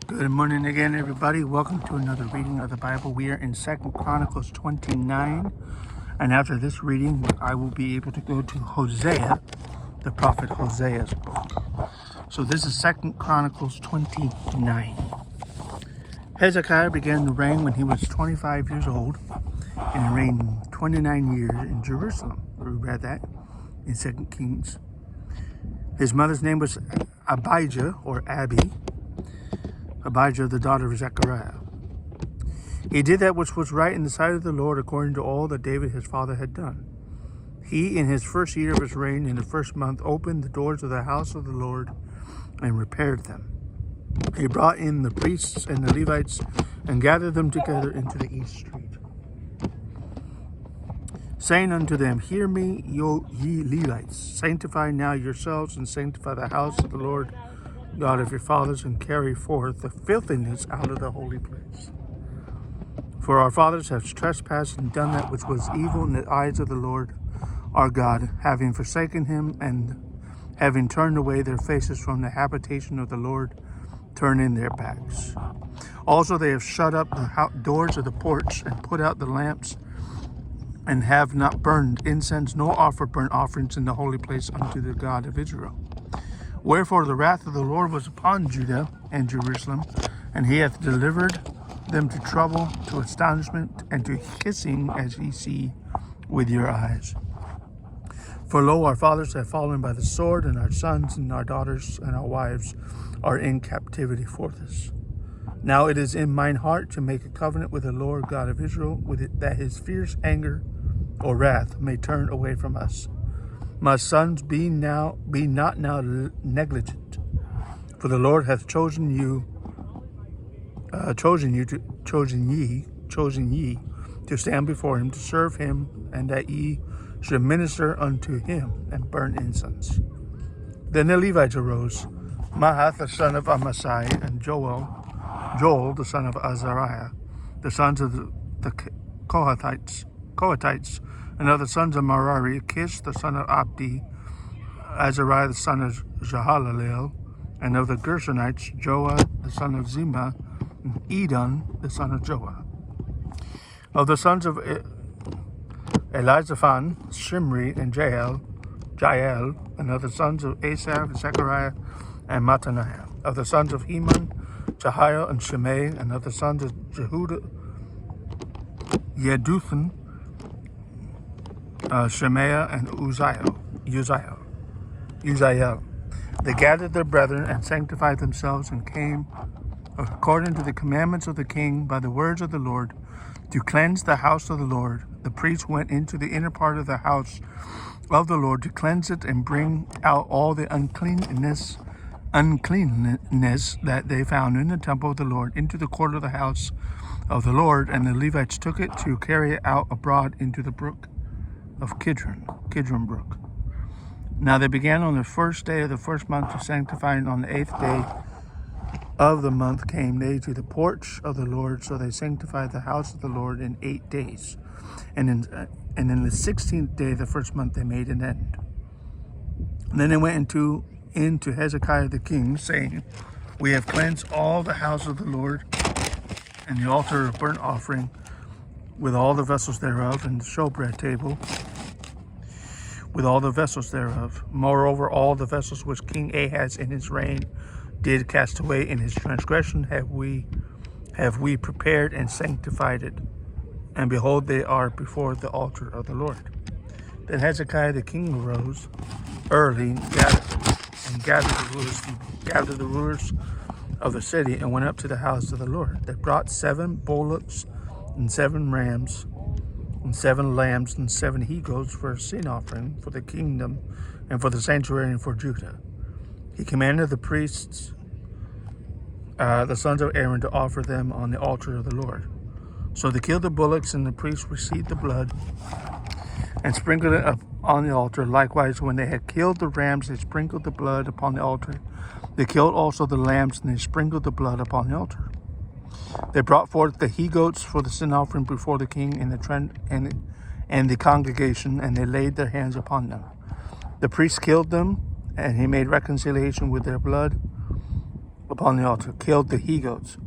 Good morning again, everybody. Welcome to another reading of the Bible. We are in 2 Chronicles 29. And after this reading, I will be able to go to Hosea, the prophet Hosea's book. So this is 2 Chronicles 29. Hezekiah began to reign when he was 25 years old, and he reigned 29 years in Jerusalem. We read that in 2 Kings. His mother's name was Abijah, or Abi. Abijah, the daughter of Zechariah. He did that which was right in the sight of the Lord, according to all that David his father had done. He, in his first year of his reign, in the first month, opened the doors of the house of the Lord and repaired them. He brought in the priests and the Levites and gathered them together into the east street, saying unto them, Hear me, ye Levites, sanctify now yourselves and sanctify the house of the Lord God of your fathers, and carry forth the filthiness out of the holy place. For our fathers have trespassed and done that which was evil in the eyes of the Lord our God, having forsaken him and having turned away their faces from the habitation of the Lord, turning their backs. Also they have shut up the doors of the porch and put out the lamps, and have not burned incense nor offered burnt offerings in the holy place unto the God of Israel. Wherefore the wrath of the Lord was upon Judah and Jerusalem, and he hath delivered them to trouble, to astonishment, and to hissing, as ye see with your eyes. For lo, our fathers have fallen by the sword, and our sons and our daughters and our wives are in captivity for this. Now it is in mine heart to make a covenant with the Lord God of Israel, with it, that his fierce anger or wrath may turn away from us. My sons, be not now negligent, for the Lord hath chosen ye to stand before him, to serve him, and that ye should minister unto him and burn incense. Then the Levites arose, Mahath the son of Amasai, and Joel the son of Azariah, the sons of the Kohathites, and of the sons of Merari, Kish the son of Abdi, Azariah the son of Jehalalel, and of the Gershonites, Joah the son of Zimah, and Edon the son of Joah. Of the sons of Elizaphan, Shimri, and Jael, and of the sons of Asaph, Zechariah, and Mattaniah. Of the sons of Heman, Jehiel, and Shimei, and of the sons of Jehuda, Yeduthan, Shemaiah, and Uzziel. They gathered their brethren and sanctified themselves, and came according to the commandments of the king by the words of the Lord to cleanse the house of the Lord. The priests went into the inner part of the house of the Lord to cleanse it and bring out all the uncleanness that they found in the temple of the Lord into the court of the house of the Lord, and the Levites took it to carry it out abroad into the brook of Kidron brook. Now they began on the first day of the first month to sanctify, and on the 8th day of the month came they to the porch of the Lord. So they sanctified the house of the Lord in 8 days. And in the 16th day of the first month they made an end. And then they went into Hezekiah the king, saying, We have cleansed all the house of the Lord, and the altar of burnt offering, with all the vessels thereof, and the showbread table, with all the vessels thereof. Moreover, all the vessels which King Ahaz in his reign did cast away in his transgression have we prepared and sanctified it. And behold, they are before the altar of the Lord. Then Hezekiah the king arose early and gathered the rulers of the city, and went up to the house of the Lord. They brought 7 bullocks and 7 rams and 7 lambs and 7 he-goats for a sin offering for the kingdom and for the sanctuary and for Judah. He commanded the priests, the sons of Aaron, to offer them on the altar of the Lord. So they killed the bullocks, and the priests received the blood and sprinkled it up on the altar. Likewise, when they had killed the rams, they sprinkled the blood upon the altar. They killed also the lambs, and they sprinkled the blood upon the altar. They brought forth the he-goats for the sin offering before the king and the congregation, and they laid their hands upon them. The priests killed them, and he made reconciliation with their blood upon the altar, killed the he-goats.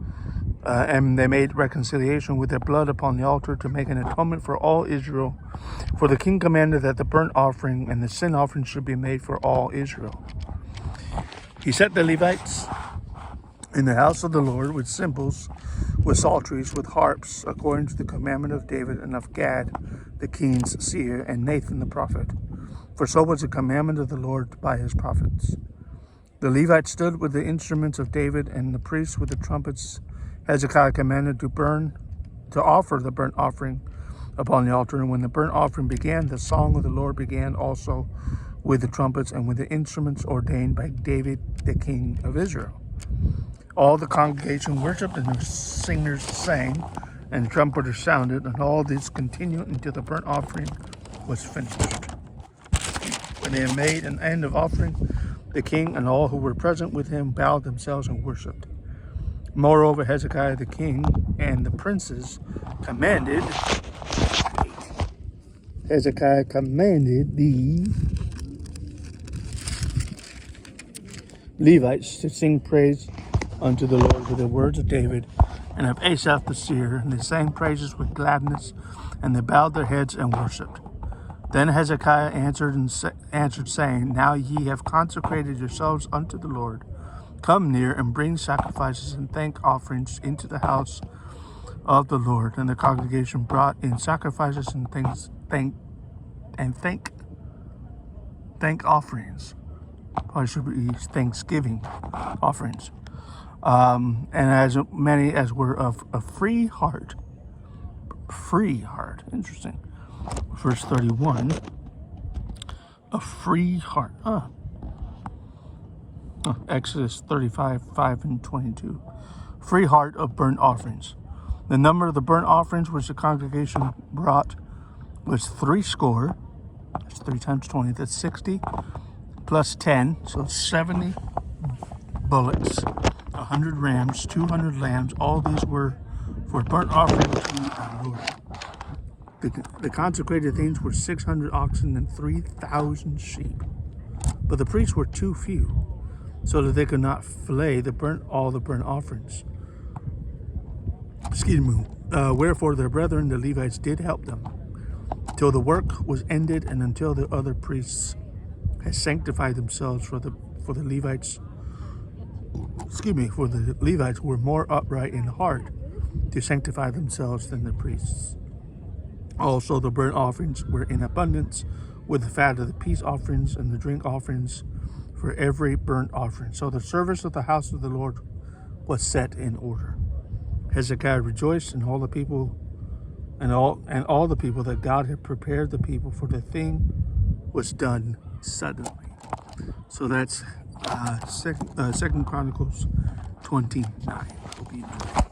And they made reconciliation with their blood upon the altar to make an atonement for all Israel. For the king commanded that the burnt offering and the sin offering should be made for all Israel. He set the Levites in the house of the Lord with cymbals, with psalteries, with harps, according to the commandment of David and of Gad, the king's seer, and Nathan the prophet. For so was the commandment of the Lord by his prophets. The Levites stood with the instruments of David, and the priests with the trumpets. Hezekiah commanded to offer the burnt offering upon the altar. And when the burnt offering began, the song of the Lord began also with the trumpets and with the instruments ordained by David, the king of Israel. All the congregation worshipped, and the singers sang, and the trumpeters sounded, and all this continued until the burnt offering was finished. When they had made an end of offering, the king and all who were present with him bowed themselves and worshipped. Moreover, Hezekiah the king and the princes commanded the Levites to sing praise unto the Lord with the words of David and of Asaph the seer, and they sang praises with gladness, and they bowed their heads and worshipped. Then Hezekiah answered, saying, Now ye have consecrated yourselves unto the Lord. Come near and bring sacrifices and thank offerings into the house of the Lord. And the congregation brought in sacrifices and thank offerings. Probably should be thanksgiving offerings. And as many as were of a free heart. Interesting. Verse 31. A free heart. Exodus 35, 5 and 22. Free heart of burnt offerings. The number of the burnt offerings which the congregation brought was 60. That's 3 times 20. That's 60 plus 10. So 70 bullocks, 100 rams, 200 lambs. All these were for burnt offering to the Lord. The consecrated things were 600 oxen and 3,000 sheep. But the priests were too few, so that they could not flay all the burnt offerings. Wherefore their brethren, the Levites, did help them, till the work was ended, and until the other priests had sanctified themselves. For the Levites were more upright in heart to sanctify themselves than the priests. Also the burnt offerings were in abundance, with the fat of the peace offerings and the drink offerings for every burnt offering. So the service of the house of the Lord was set in order. Hezekiah rejoiced, and all the people that God had prepared the people, for the thing was done suddenly. So that's 2 Chronicles 29. Hope you enjoy it.